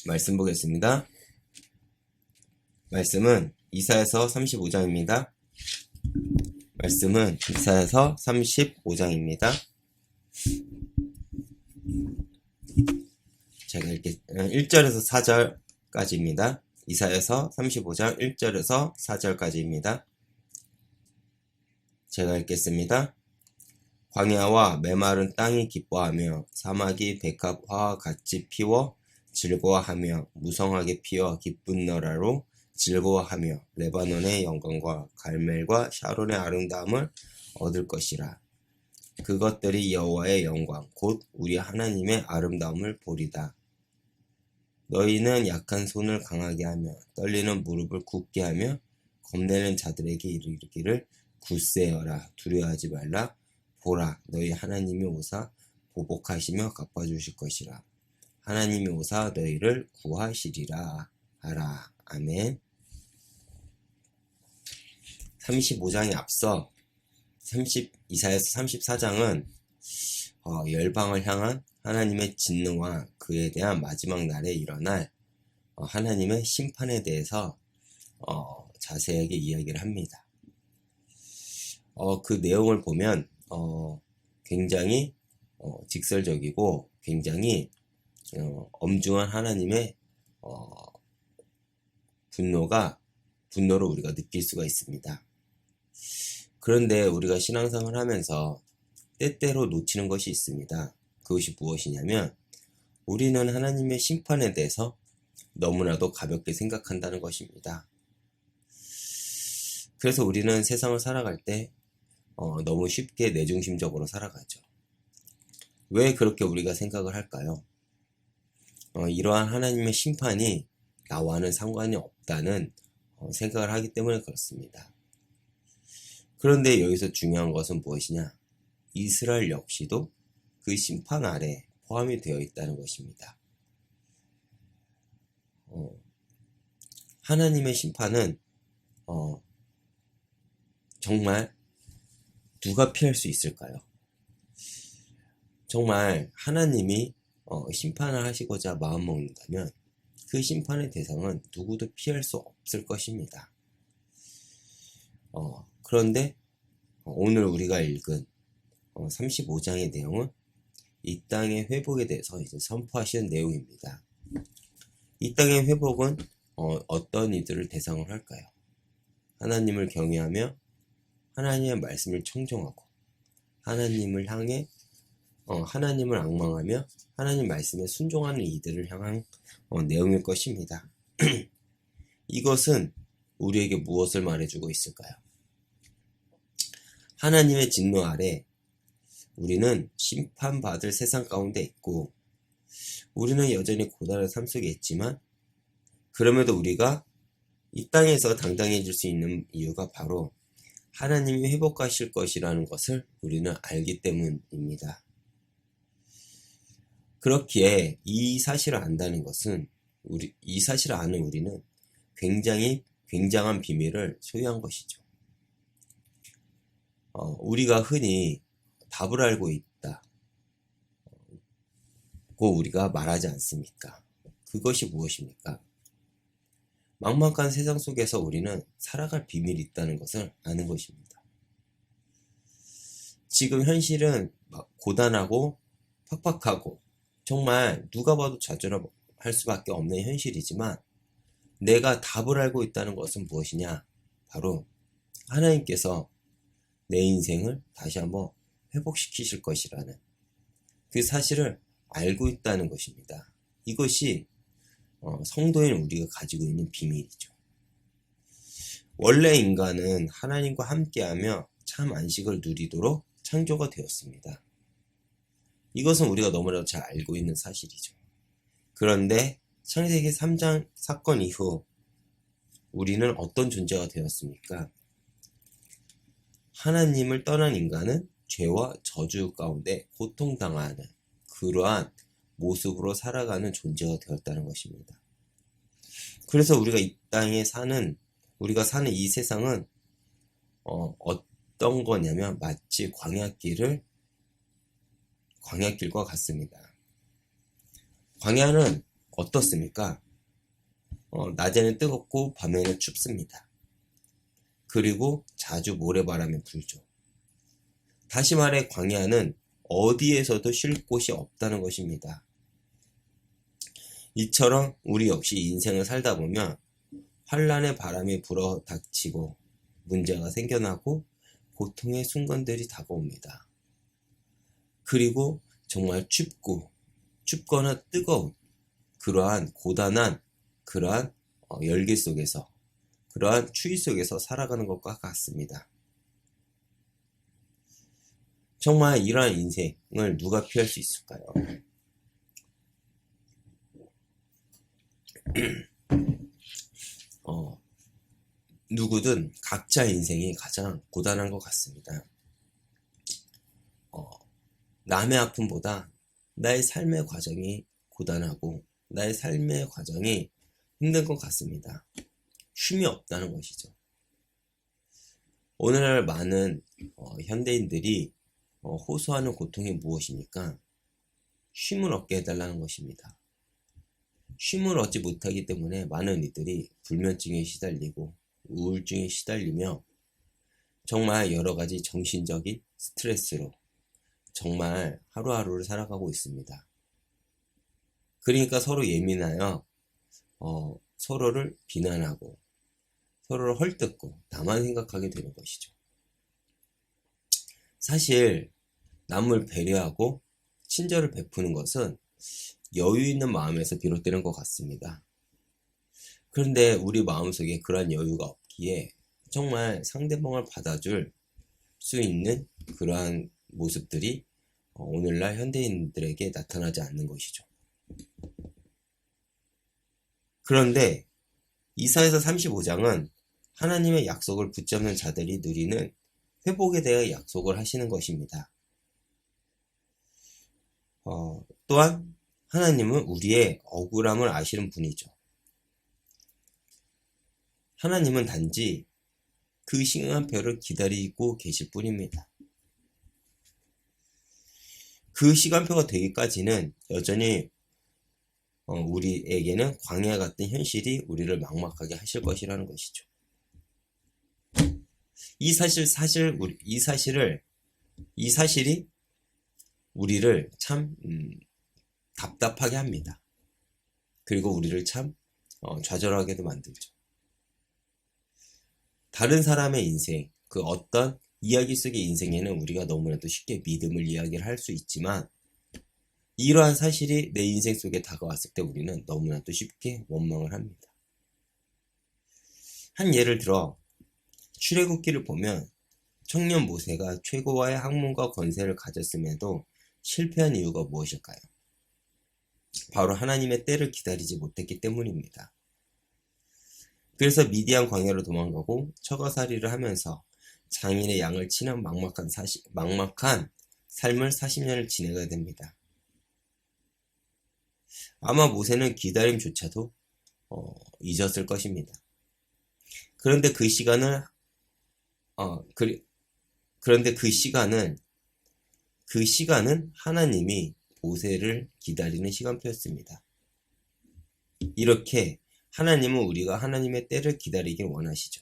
말씀 보겠습니다. 말씀은 이사야서 35장입니다. 말씀은 이사야서 35장입니다. 제가 이렇게 1절에서 4절까지입니다. 이사야서 35장 1절에서 4절까지입니다. 제가 읽겠습니다. 광야와 메마른 땅이 기뻐하며 사막이 백합화와 같이 피워 즐거워하며 무성하게 피어 기쁜 나라로 즐거워하며 레바논의 영광과 갈멜과 샤론의 아름다움을 얻을 것이라. 그것들이 여호와의 영광 곧 우리 하나님의 아름다움을 보리다. 너희는 약한 손을 강하게 하며 떨리는 무릎을 굳게 하며 겁내는 자들에게 이르기를 굳세어라, 두려워하지 말라. 보라, 너희 하나님이 오사 보복하시며 갚아주실 것이라. 하나님이 오사 너희를 구하시리라 하라. 아멘. 35장에 앞서 이사야서 34장은 열방을 향한 하나님의 진노와 그에 대한 마지막 날에 일어날 하나님의 심판에 대해서 자세하게 이야기를 합니다. 그 내용을 보면 굉장히 직설적이고 굉장히 엄중한 하나님의 분노를 우리가 느낄 수가 있습니다. 그런데 우리가 신앙생활을 하면서 때때로 놓치는 것이 있습니다. 그것이 무엇이냐면 우리는 하나님의 심판에 대해서 너무나도 가볍게 생각한다는 것입니다. 그래서 우리는 세상을 살아갈 때 너무 쉽게 내중심적으로 살아가죠. 왜 그렇게 우리가 생각을 할까요? 이러한 하나님의 심판이 나와는 상관이 없다는 생각을 하기 때문에 그렇습니다. 그런데 여기서 중요한 것은 무엇이냐? 이스라엘 역시도 그 심판 아래 포함이 되어 있다는 것입니다. 하나님의 심판은 정말 누가 피할 수 있을까요? 정말 하나님이 심판을 하시고자 마음먹는다면 그 심판의 대상은 누구도 피할 수 없을 것입니다. 그런데 오늘 우리가 읽은 35장의 내용은 이 땅의 회복에 대해서 이제 선포하시는 내용입니다. 이 땅의 회복은 어떤 이들을 대상으로 할까요? 하나님을 경외하며 하나님의 말씀을 청종하고 하나님을 향해 하나님을 앙망하며 하나님 말씀에 순종하는 이들을 향한 내용일 것입니다. 이것은 우리에게 무엇을 말해주고 있을까요? 하나님의 진노 아래 우리는 심판받을 세상 가운데 있고 우리는 여전히 고단한 삶 속에 있지만 그럼에도 우리가 이 땅에서 당당해질 수 있는 이유가 바로 하나님이 회복하실 것이라는 것을 우리는 알기 때문입니다. 그렇기에 이 사실을 안다는 것은 이 사실을 아는 우리는 굉장한 비밀을 소유한 것이죠. 우리가 흔히 답을 알고 있다고 우리가 말하지 않습니까? 그것이 무엇입니까? 막막한 세상 속에서 우리는 살아갈 비밀이 있다는 것을 아는 것입니다. 지금 현실은 고단하고 팍팍하고 정말 누가 봐도 좌절할 수밖에 없는 현실이지만 내가 답을 알고 있다는 것은 무엇이냐? 바로 하나님께서 내 인생을 다시 한번 회복시키실 것이라는 그 사실을 알고 있다는 것입니다. 이것이 성도인 우리가 가지고 있는 비밀이죠. 원래 인간은 하나님과 함께하며 참 안식을 누리도록 창조가 되었습니다. 이것은 우리가 너무나도 잘 알고 있는 사실이죠. 그런데 창세기 3장 사건 이후 우리는 어떤 존재가 되었습니까? 하나님을 떠난 인간은 죄와 저주 가운데 고통당하는 그러한 모습으로 살아가는 존재가 되었다는 것입니다. 그래서 우리가 이 땅에 우리가 사는 이 세상은 어떤 거냐면 마치 광야길과 같습니다. 광야는 어떻습니까? 낮에는 뜨겁고 밤에는 춥습니다. 그리고 자주 모래바람이 불죠. 다시 말해 광야는 어디에서도 쉴 곳이 없다는 것입니다. 이처럼 우리 역시 인생을 살다 보면 환란의 바람이 불어 닥치고 문제가 생겨나고 고통의 순간들이 다가옵니다. 그리고 정말 춥거나 뜨거운 그러한 고단한 그러한 열기 속에서 그러한 추위 속에서 살아가는 것과 같습니다. 정말 이러한 인생을 누가 피할 수 있을까요? 누구든 각자 인생이 가장 고단한 것 같습니다. 남의 아픔보다 나의 삶의 과정이 고단하고 나의 삶의 과정이 힘든 것 같습니다. 쉼이 없다는 것이죠. 오늘날 많은 현대인들이 호소하는 고통이 무엇입니까? 쉼을 얻게 해달라는 것입니다. 쉼을 얻지 못하기 때문에 많은 이들이 불면증에 시달리고 우울증에 시달리며 정말 여러가지 정신적인 스트레스로 정말 하루하루를 살아가고 있습니다. 그러니까 서로 예민하여 서로를 비난하고 서로를 헐뜯고 나만 생각하게 되는 것이죠. 사실 남을 배려하고 친절을 베푸는 것은 여유 있는 마음에서 비롯되는 것 같습니다. 그런데 우리 마음속에 그러한 여유가 없기에 정말 상대방을 받아줄 수 있는 그러한 모습들이 오늘날 현대인들에게 나타나지 않는 것이죠. 그런데 이사야서 35장은 하나님의 약속을 붙잡는 자들이 누리는 회복에 대해 약속을 하시는 것입니다. 또한 하나님은 우리의 억울함을 아시는 분이죠. 하나님은 단지 그 시간표를 기다리고 계실 뿐입니다. 그 시간표가 되기까지는 여전히 우리에게는 광야 같은 현실이 우리를 막막하게 하실 것이라는 것이죠. 이 사실이 우리를 참 답답하게 합니다. 그리고 우리를 참 좌절하게도 만들죠. 다른 사람의 인생, 그 어떤 이야기 속의 인생에는 우리가 너무나도 쉽게 믿음을 이야기를 할 수 있지만 이러한 사실이 내 인생 속에 다가왔을 때 우리는 너무나도 쉽게 원망을 합니다. 한 예를 들어 출애굽기를 보면 청년 모세가 최고와의 학문과 권세를 가졌음에도 실패한 이유가 무엇일까요? 바로 하나님의 때를 기다리지 못했기 때문입니다. 그래서 미디안 광야로 도망가고 처가살이를 하면서 장인의 양을 치는 막막한 삶을 40년을 지내게 됩니다. 아마 모세는 기다림조차도 잊었을 것입니다. 그런데 그 시간은 하나님이 모세를 기다리는 시간표였습니다. 이렇게 하나님은 우리가 하나님의 때를 기다리길 원하시죠.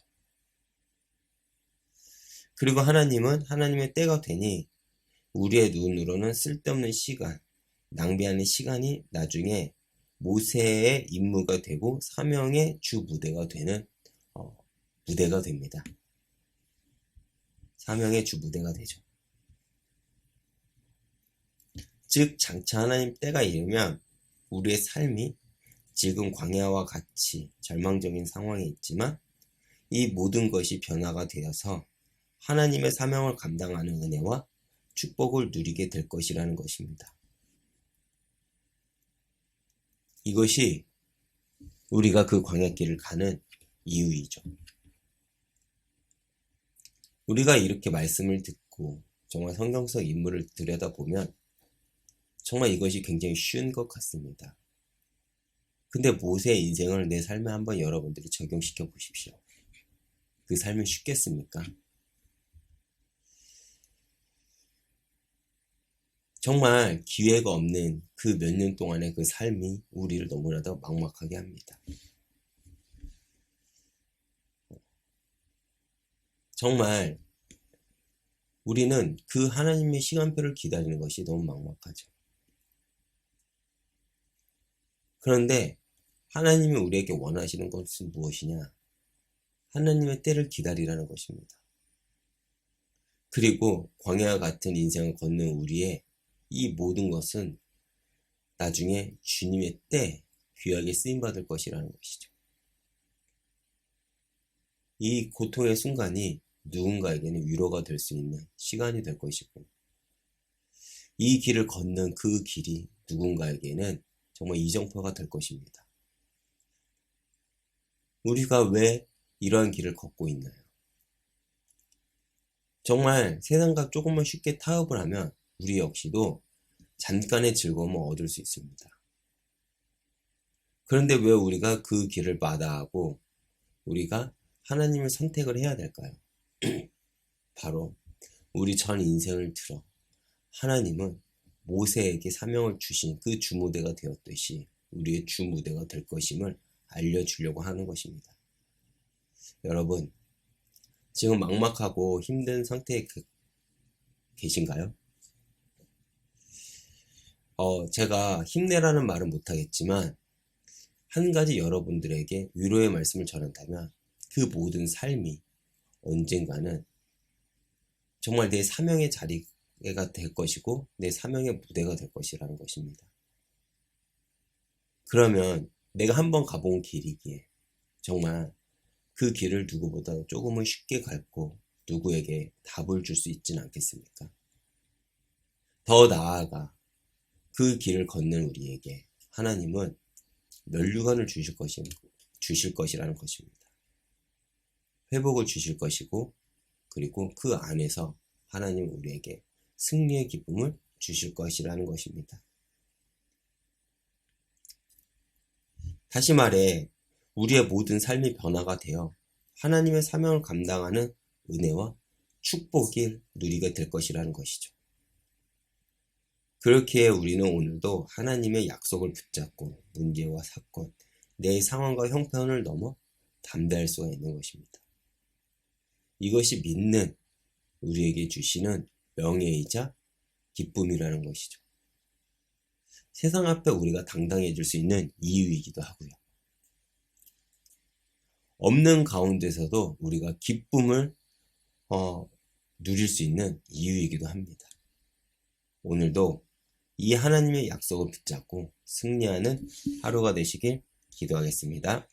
그리고 하나님은 하나님의 때가 되니 우리의 눈으로는 쓸데없는 시간, 낭비하는 시간이 나중에 모세의 임무가 되고 사명의 주 무대가 되는 무대가 됩니다. 사명의 주 무대가 되죠. 즉 장차 하나님 때가 이르면 우리의 삶이 지금 광야와 같이 절망적인 상황에 있지만 이 모든 것이 변화가 되어서 하나님의 사명을 감당하는 은혜와 축복을 누리게 될 것이라는 것입니다. 이것이 우리가 그 광야길을 가는 이유이죠. 우리가 이렇게 말씀을 듣고 정말 성경적 인물을 들여다보면 정말 이것이 굉장히 쉬운 것 같습니다. 근데 모세의 인생을 내 삶에 한번 여러분들이 적용시켜 보십시오. 그 삶이 쉽겠습니까? 정말 기회가 없는 그 몇 년 동안의 그 삶이 우리를 너무나도 막막하게 합니다. 정말 우리는 그 하나님의 시간표를 기다리는 것이 너무 막막하죠. 그런데 하나님이 우리에게 원하시는 것은 무엇이냐? 하나님의 때를 기다리라는 것입니다. 그리고 광야와 같은 인생을 걷는 우리의 이 모든 것은 나중에 주님의 때 귀하게 쓰임받을 것이라는 것이죠. 이 고통의 순간이 누군가에게는 위로가 될 수 있는 시간이 될 것이고, 이 길을 걷는 그 길이 누군가에게는 정말 이정표가 될 것입니다. 우리가 왜 이러한 길을 걷고 있나요? 정말 세상과 조금만 쉽게 타협을 하면 우리 역시도 잠깐의 즐거움을 얻을 수 있습니다. 그런데 왜 우리가 그 길을 마다하고 우리가 하나님을 선택을 해야 될까요? 바로 우리 전 인생을 들어 하나님은 모세에게 사명을 주신 그 주무대가 되었듯이 우리의 주무대가 될 것임을 알려주려고 하는 것입니다. 여러분, 지금 막막하고 힘든 상태에 계신가요? 제가 힘내라는 말은 못하겠지만 한 가지 여러분들에게 위로의 말씀을 전한다면 그 모든 삶이 언젠가는 정말 내 사명의 자리가 될 것이고 내 사명의 무대가 될 것이라는 것입니다. 그러면 내가 한번 가본 길이기에 정말 그 길을 누구보다 조금은 쉽게 밟고 누구에게 답을 줄 수 있지는 않겠습니까? 더 나아가 그 길을 걷는 우리에게 하나님은 면류관을 주실 것이라는 것입니다. 회복을 주실 것이고, 그리고 그 안에서 하나님은 우리에게 승리의 기쁨을 주실 것이라는 것입니다. 다시 말해 우리의 모든 삶이 변화가 되어 하나님의 사명을 감당하는 은혜와 축복을 누리게 될 것이라는 것이죠. 그렇기에 우리는 오늘도 하나님의 약속을 붙잡고 문제와 사건, 내 상황과 형편을 넘어 담대할 수가 있는 것입니다. 이것이 믿는 우리에게 주시는 명예이자 기쁨이라는 것이죠. 세상 앞에 우리가 당당해질 수 있는 이유이기도 하고요. 없는 가운데서도 우리가 기쁨을 누릴 수 있는 이유이기도 합니다. 오늘도 이 하나님의 약속을 붙잡고 승리하는 하루가 되시길 기도하겠습니다.